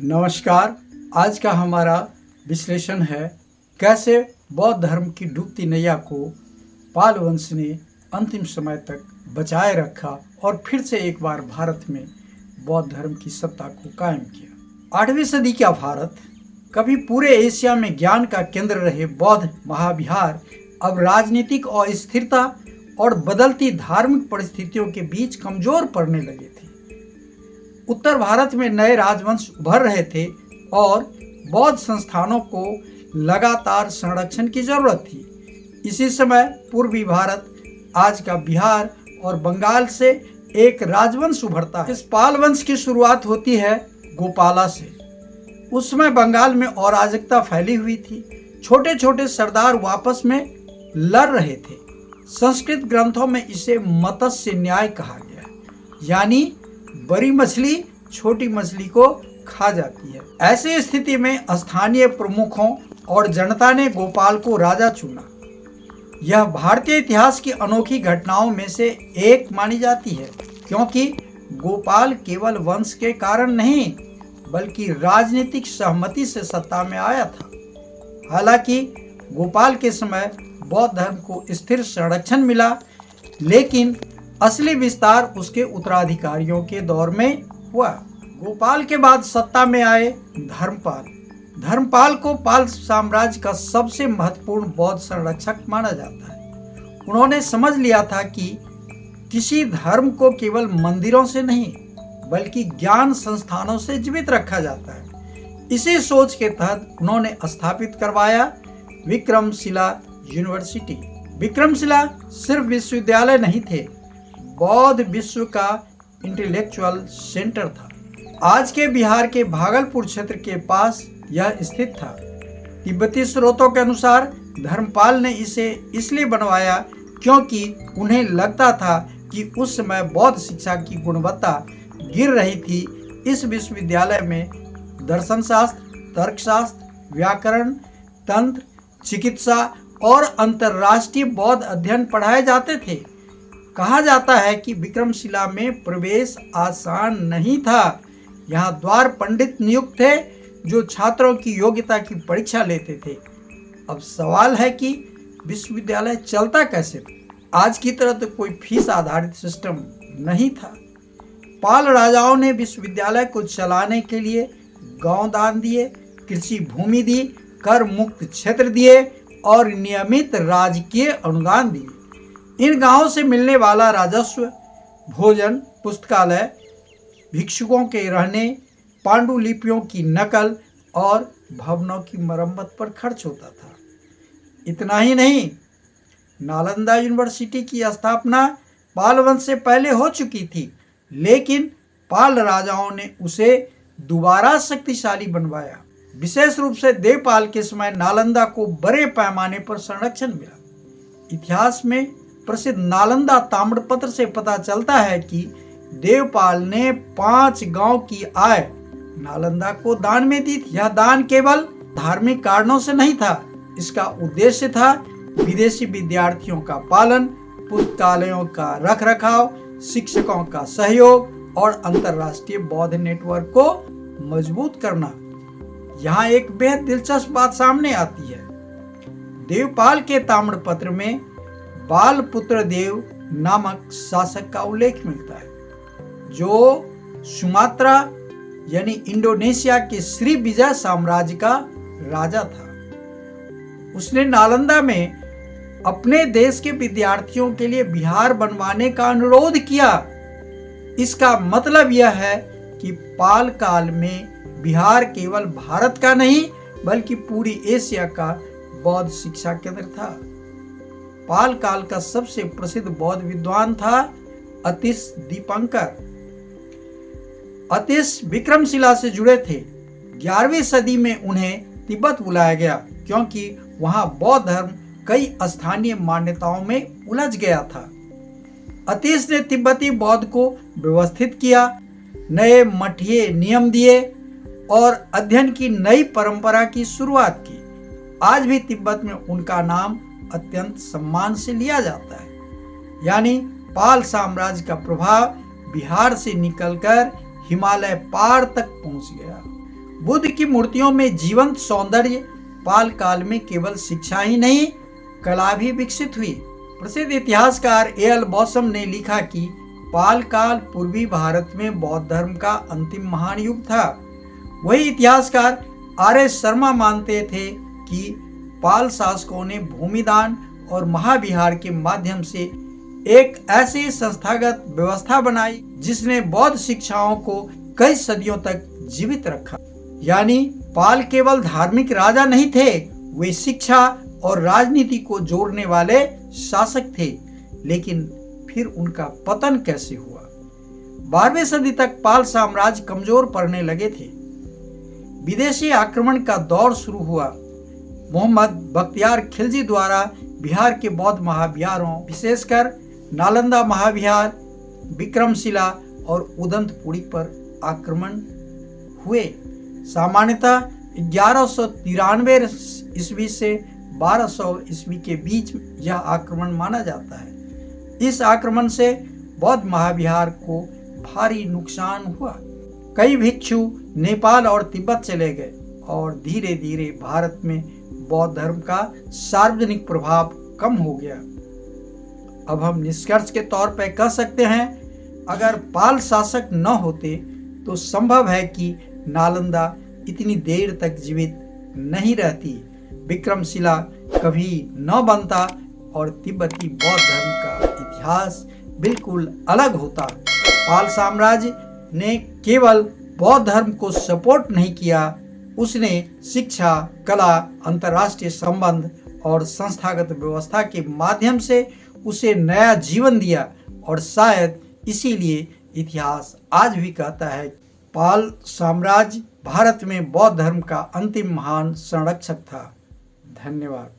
नमस्कार। आज का हमारा विश्लेषण है कैसे बौद्ध धर्म की डूबती नैया को पाल वंश ने अंतिम समय तक बचाए रखा और फिर से एक बार भारत में बौद्ध धर्म की सत्ता को कायम किया। 8वीं सदी का भारत, कभी पूरे एशिया में ज्ञान का केंद्र रहे बौद्ध महाविहार, अब राजनीतिक अस्थिरता और बदलती धार्मिक परिस्थितियों के बीच कमजोर पड़ने लगे थे। उत्तर भारत में नए राजवंश उभर रहे थे और बौद्ध संस्थानों को लगातार संरक्षण की जरूरत थी। इसी समय पूर्वी भारत, आज का बिहार और बंगाल से एक राजवंश उभरता है। इस पाल वंश की शुरुआत होती है गोपाला से। उस समय बंगाल में अराजकता फैली हुई थी। छोटे छोटे सरदार आपस में लड़ रहे थे। संस्कृत ग्रंथों में इसे मत्स्य न्याय कहा गया, यानी बड़ी मछली छोटी मछली को खा जाती है। ऐसी स्थिति में स्थानीय प्रमुखों और जनता ने गोपाल को राजा चुना। यह भारतीय इतिहास की अनोखी घटनाओं में से एक मानी जाती है, क्योंकि गोपाल केवल वंश के कारण नहीं बल्कि राजनीतिक सहमति से सत्ता में आया था। हालांकि गोपाल के समय बौद्ध धर्म को स्थिर संरक्षण मिला, लेकिन असली विस्तार उसके उत्तराधिकारियों के दौर में हुआ। गोपाल के बाद सत्ता में आए धर्मपाल। धर्मपाल को पाल साम्राज्य का सबसे महत्वपूर्ण बौद्ध संरक्षक माना जाता है। उन्होंने समझ लिया था कि किसी धर्म को केवल मंदिरों से नहीं बल्कि ज्ञान संस्थानों से जीवित रखा जाता है। इसी सोच के तहत उन्होंने स्थापित करवाया विक्रमशिला यूनिवर्सिटी। विक्रमशिला सिर्फ विश्वविद्यालय नहीं थे, बौद्ध विश्व का इंटेलेक्चुअल सेंटर था। आज के बिहार के भागलपुर क्षेत्र के पास यह स्थित था। तिब्बती स्रोतों के अनुसार धर्मपाल ने इसे इसलिए बनवाया क्योंकि उन्हें लगता था कि उस समय बौद्ध शिक्षा की गुणवत्ता गिर रही थी। इस विश्वविद्यालय में दर्शन शास्त्र, तर्कशास्त्र, व्याकरण, तंत्र, चिकित्सा और अंतर्राष्ट्रीय बौद्ध अध्ययन पढ़ाए जाते थे। कहा जाता है कि विक्रमशिला में प्रवेश आसान नहीं था। यहाँ द्वार पंडित नियुक्त थे जो छात्रों की योग्यता की परीक्षा लेते थे। अब सवाल है कि विश्वविद्यालय चलता कैसे था? आज की तरह तो कोई फीस आधारित सिस्टम नहीं था। पाल राजाओं ने विश्वविद्यालय को चलाने के लिए गांव दान दिए, कृषि भूमि दी, कर मुक्त क्षेत्र दिए और नियमित राजकीय अनुदान दिए। इन गांवों से मिलने वाला राजस्व भोजन, पुस्तकालय, भिक्षुकों के रहने, पांडुलिपियों की नकल और भवनों की मरम्मत पर खर्च होता था। इतना ही नहीं, नालंदा यूनिवर्सिटी की स्थापना पाल वंश से पहले हो चुकी थी, लेकिन पाल राजाओं ने उसे दोबारा शक्तिशाली बनवाया। विशेष रूप से देवपाल के समय नालंदा को बड़े पैमाने पर संरक्षण मिला। इतिहास में प्रसिद्ध नालंदा ताम्रपत्र से पता चलता है कि देवपाल ने 5 गांव की आय नालंदा को दान में दी थी। यह दान केवल धार्मिक कारणों से नहीं था, इसका उद्देश्य था विदेशी विद्यार्थियों का पालन, पुस्तकालयों का रखरखाव, शिक्षकों का सहयोग और अंतर्राष्ट्रीय बौद्ध नेटवर्क को मजबूत करना। यहाँ एक बेहद दिलचस्प बात सामने आती है। देवपाल के ताम्रपत्र में बालपुत्र देव नामक शासक का उल्लेख मिलता है, जो सुमात्रा यानी इंडोनेशिया के श्री विजय साम्राज्य का राजा था। उसने नालंदा में अपने देश के विद्यार्थियों के लिए विहार बनवाने का अनुरोध किया। इसका मतलब यह है कि पाल काल में बिहार केवल भारत का नहीं बल्कि पूरी एशिया का बौद्ध शिक्षा केंद्र था। पाल काल का सबसे प्रसिद्ध बौद्ध विद्वान था अतिश दीपंकर। अतिश विक्रमशिला से जुड़े थे। 11वीं सदी में उन्हें तिब्बत बुलाया गया क्योंकि वहां बौद्ध धर्म कई स्थानीय मान्यताओं में उलझ गया था। अतिश ने तिब्बती बौद्ध को व्यवस्थित किया, नए मठीय नियम दिए और अध्ययन की नई परंपरा की शुरुआत की। आज भी तिब्बत में उनका नाम अत्यंत सम्मान से लिया जाता है। यानी पाल साम्राज्य का प्रभाव बिहार से निकलकर हिमालय पार तक पहुंच गया। बुद्ध की मूर्तियों में जीवंत सौंदर्य पाल काल में केवल शिक्षा ही नहीं, कला भी विकसित हुई। प्रसिद्ध इतिहासकार ए.एल. बॉसम ने लिखा कि पाल काल पूर्वी भारत में बौद्ध धर्म का अंतिम महान युग था। वही इतिहासकार आर.एस. शर्मा मानते थे कि पाल शासकों ने भूमिदान और महाविहार के माध्यम से एक ऐसी संस्थागत व्यवस्था बनाई जिसने बौद्ध शिक्षाओं को कई सदियों तक जीवित रखा। यानी पाल केवल धार्मिक राजा नहीं थे, वे शिक्षा और राजनीति को जोड़ने वाले शासक थे। लेकिन फिर उनका पतन कैसे हुआ? 12वीं सदी तक पाल साम्राज्य कमजोर पड़ने लगे थे। विदेशी आक्रमण का दौर शुरू हुआ। मोहम्मद बख्तियार खिलजी द्वारा बिहार के बौद्ध महाविहारों, विशेषकर नालंदा महाविहार, विक्रमशिला और उदंतपुरी पर आक्रमण हुए। सामान्यतः 1193 ईस्वी से 1200 ईस्वी के बीच यह आक्रमण माना जाता है। इस आक्रमण से बौद्ध महाविहार को भारी नुकसान हुआ। कई भिक्षु नेपाल और तिब्बत चले गए और धीरे धीरे भारत में बौद्ध धर्म का सार्वजनिक प्रभाव कम हो गया। अब हम निष्कर्ष के तौर पर कह सकते हैं, अगर पाल शासक न होते तो संभव है कि नालंदा इतनी देर तक जीवित नहीं रहती, विक्रमशिला कभी न बनता और तिब्बती बौद्ध धर्म का इतिहास बिल्कुल अलग होता। पाल साम्राज्य ने केवल बौद्ध धर्म को सपोर्ट नहीं किया, उसने शिक्षा, कला, अंतर्राष्ट्रीय संबंध और संस्थागत व्यवस्था के माध्यम से उसे नया जीवन दिया। और शायद इसीलिए इतिहास आज भी कहता है पाल साम्राज्य भारत में बौद्ध धर्म का अंतिम महान संरक्षक था। धन्यवाद।